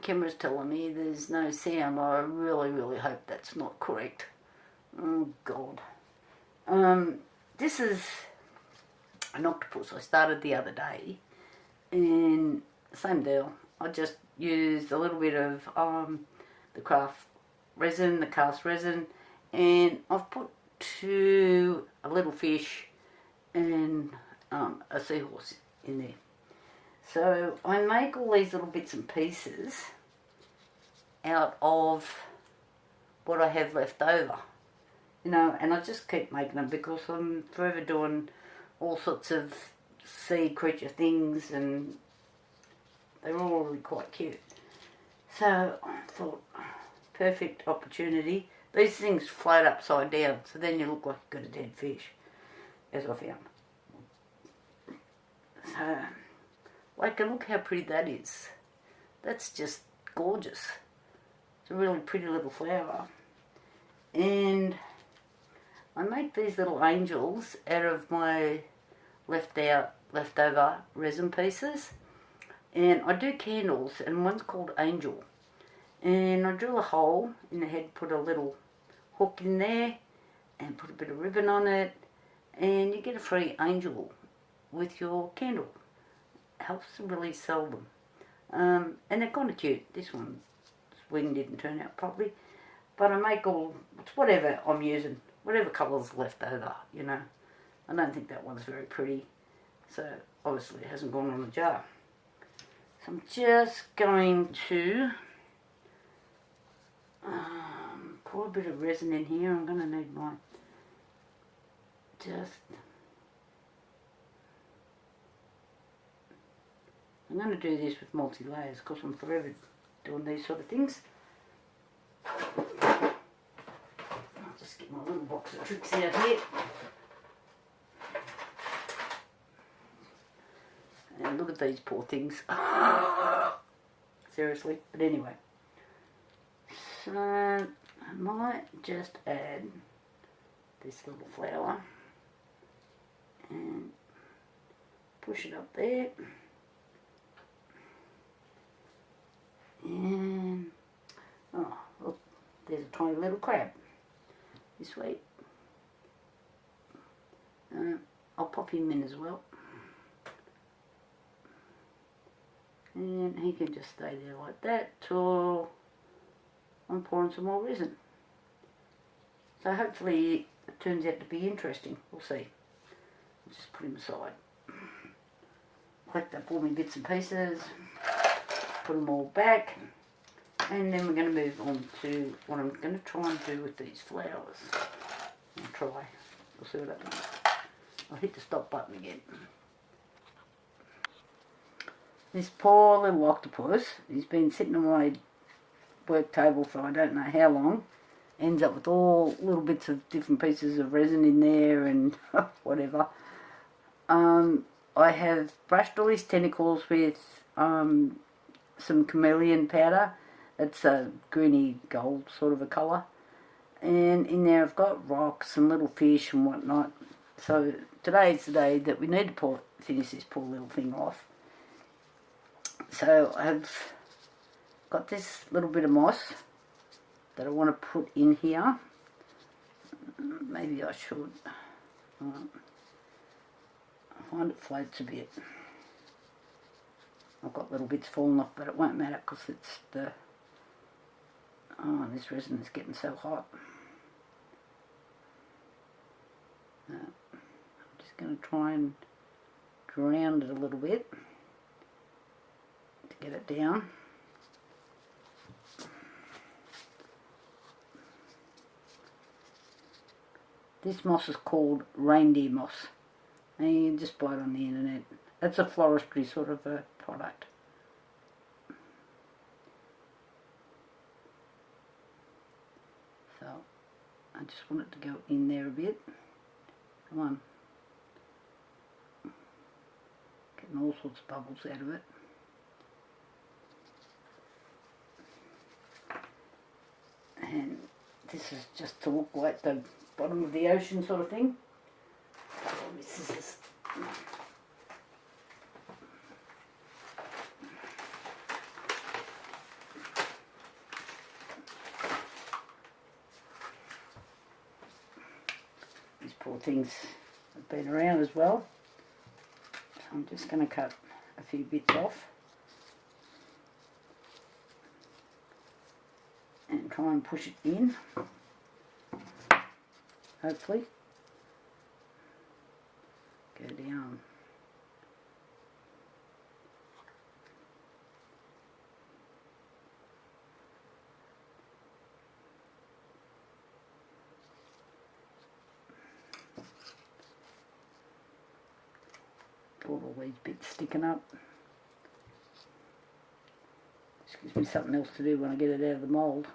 camera's telling me there's no sound. I really hope that's not correct. Oh God. This is an octopus I started the other day, and same deal. I just used a little bit of the craft resin, the cast resin, and I've put a little fish and a seahorse in there. So I make all these little bits and pieces out of what I have left over, you know, and I just keep making them because I'm forever doing all sorts of sea creature things, and they're all really quite cute. So I thought, perfect opportunity. These things float upside down, so then you look like you've got a dead fish, as I found. So, like, and look how pretty that is. That's just gorgeous. It's a really pretty little flower. And I make these little angels out of my leftover resin pieces. And I do candles, and one's called Angel. And I drill a hole in the head, put a little hook in there, and put a bit of ribbon on it, and you get a free angel with your candle. It helps to really sell them. And they're kind of cute. This one's wing didn't turn out properly, but I make it's whatever I'm using, whatever colour's left over, you know. I don't think that one's very pretty, so obviously it hasn't gone on the jar. So I'm just going to pour a bit of resin in here. I'm going to need my I'm going to do this with multi-layers because I'm forever doing these sort of things. I'll just get my little box of tricks out here. And look at these poor things. Seriously. But anyway. So I might just add this little flower and push it up there. And oh look, there's a tiny little crab. This way. I'll pop him in as well. And he can just stay there like that till I'm pouring some more resin. So hopefully it turns out to be interesting. We'll see. I'll just put him aside. Collect up all my bits and pieces. Put them all back. And then we're going to move on to what I'm going to try and do with these flowers. I'll try. We'll see what happens. I'll hit the stop button again. This poor little octopus, he's been sitting on my work table for I don't know how long. Ends up with all little bits of different pieces of resin in there and whatever. I have brushed all his tentacles with some chameleon powder. It's a greeny gold sort of a colour. And in there I've got rocks and little fish and whatnot. So today's the day that we need to finish this poor little thing off. So I've got this little bit of moss that I want to put in here. Maybe I should. I find it floats a bit. I've got little bits falling off, but it won't matter because it's the... Oh, this resin is getting so hot. I'm just going to try and drown it a little bit to get it down. This moss is called reindeer moss, and you can just buy it on the internet. It's a floristry sort of a product. So I just want it to go in there a bit. Come on. Getting all sorts of bubbles out of it. And this is just to look like the bottom of the ocean sort of thing. This is poor things have been around as well. So I'm just going to cut a few bits off and try and push it in, hopefully. Go down. All these bits sticking up. This gives me something else to do when I get it out of the mould.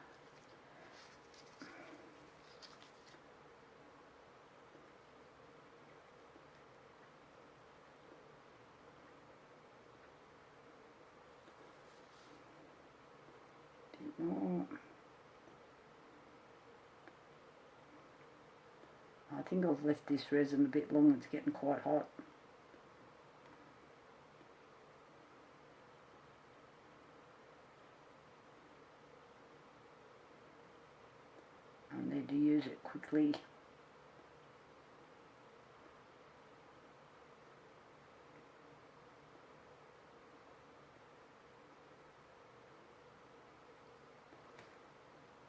I think I've left this resin a bit long, it's getting quite hot. I need to use it quickly.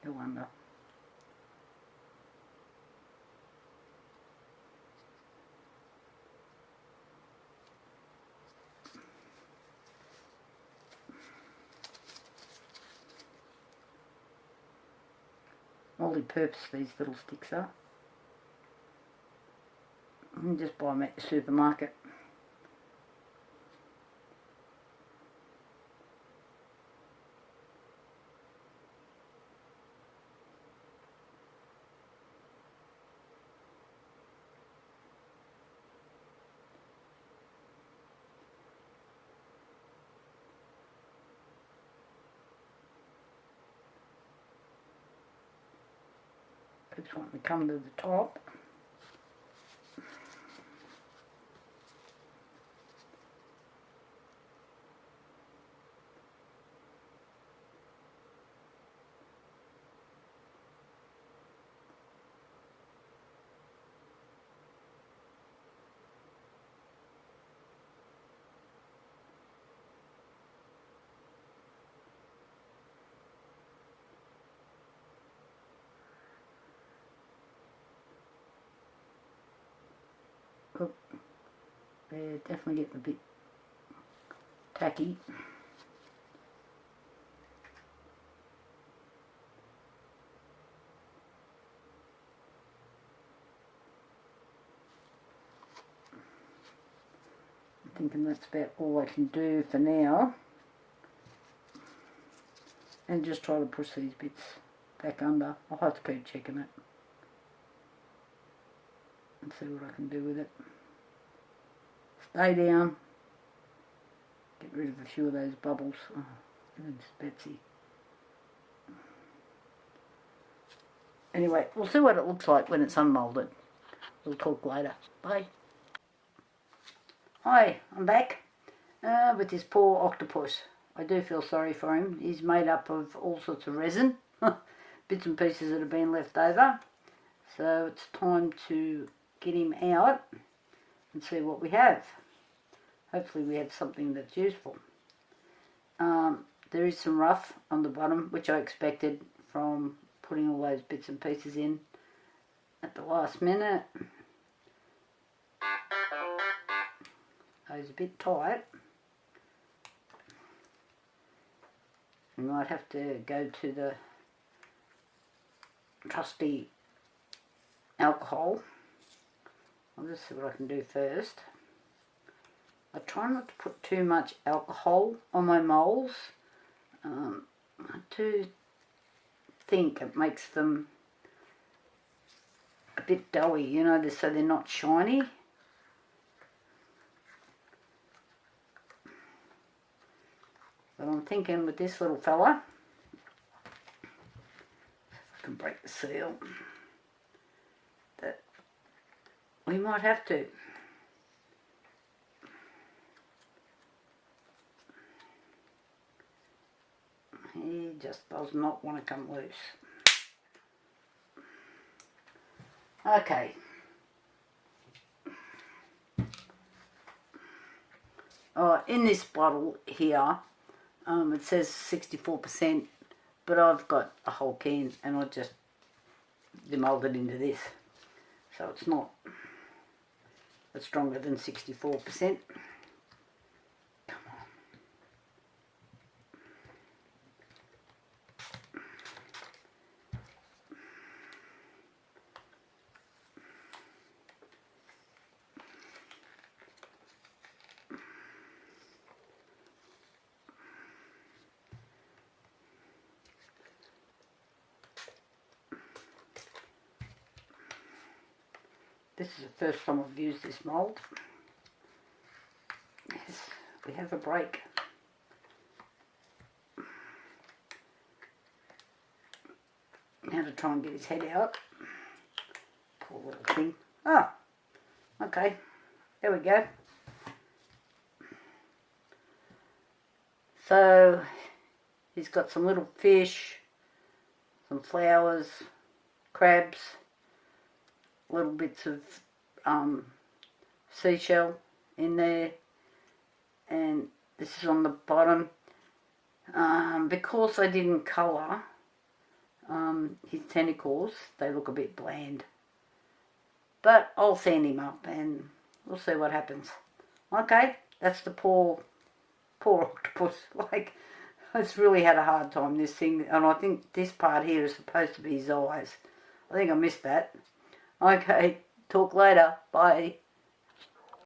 Go under. Multi-purpose these little sticks are. You can just buy them at the supermarket. Just want to come to the top. Oh, they're definitely getting a bit tacky. I'm thinking that's about all I can do for now. And just try to push these bits back under. I'll have to keep checking it and see what I can do with it. Stay down. Get rid of a few of those bubbles. Oh, goodness, Betsy. Anyway, we'll see what it looks like when it's unmoulded. We'll talk later. Bye. Hi, I'm back with this poor octopus. I do feel sorry for him. He's made up of all sorts of resin, bits and pieces that have been left over. So it's time to get him out and see what we have. Hopefully we have something that's useful. There is some rough on the bottom, which I expected from putting all those bits and pieces in at the last minute. Those a bit tight. We might have to go to the trusty alcohol. I'll just see what I can do first. I try not to put too much alcohol on my moulds. I do think it makes them a bit doughy, you know, so they're not shiny. But I'm thinking with this little fella, if I can break the seal, that we might have to. He just does not want to come loose. Okay, In this bottle here, it says 64%, but I've got a whole can and I just demolded into this. So it's not stronger than 64%. This is the first time I've used this mould. Yes, we have a break. Now to try and get his head out. Poor little thing. Oh, okay. There we go. So, he's got some little fish, some flowers, crabs, little bits of seashell in there, and this is on the bottom. Because I didn't colour his tentacles, they look a bit bland, but I'll sand him up and we'll see what happens. Okay, that's the poor octopus. Like, it's really had a hard time, this thing, and I think this part here is supposed to be his eyes. I think I missed that. Okay, talk later. Bye.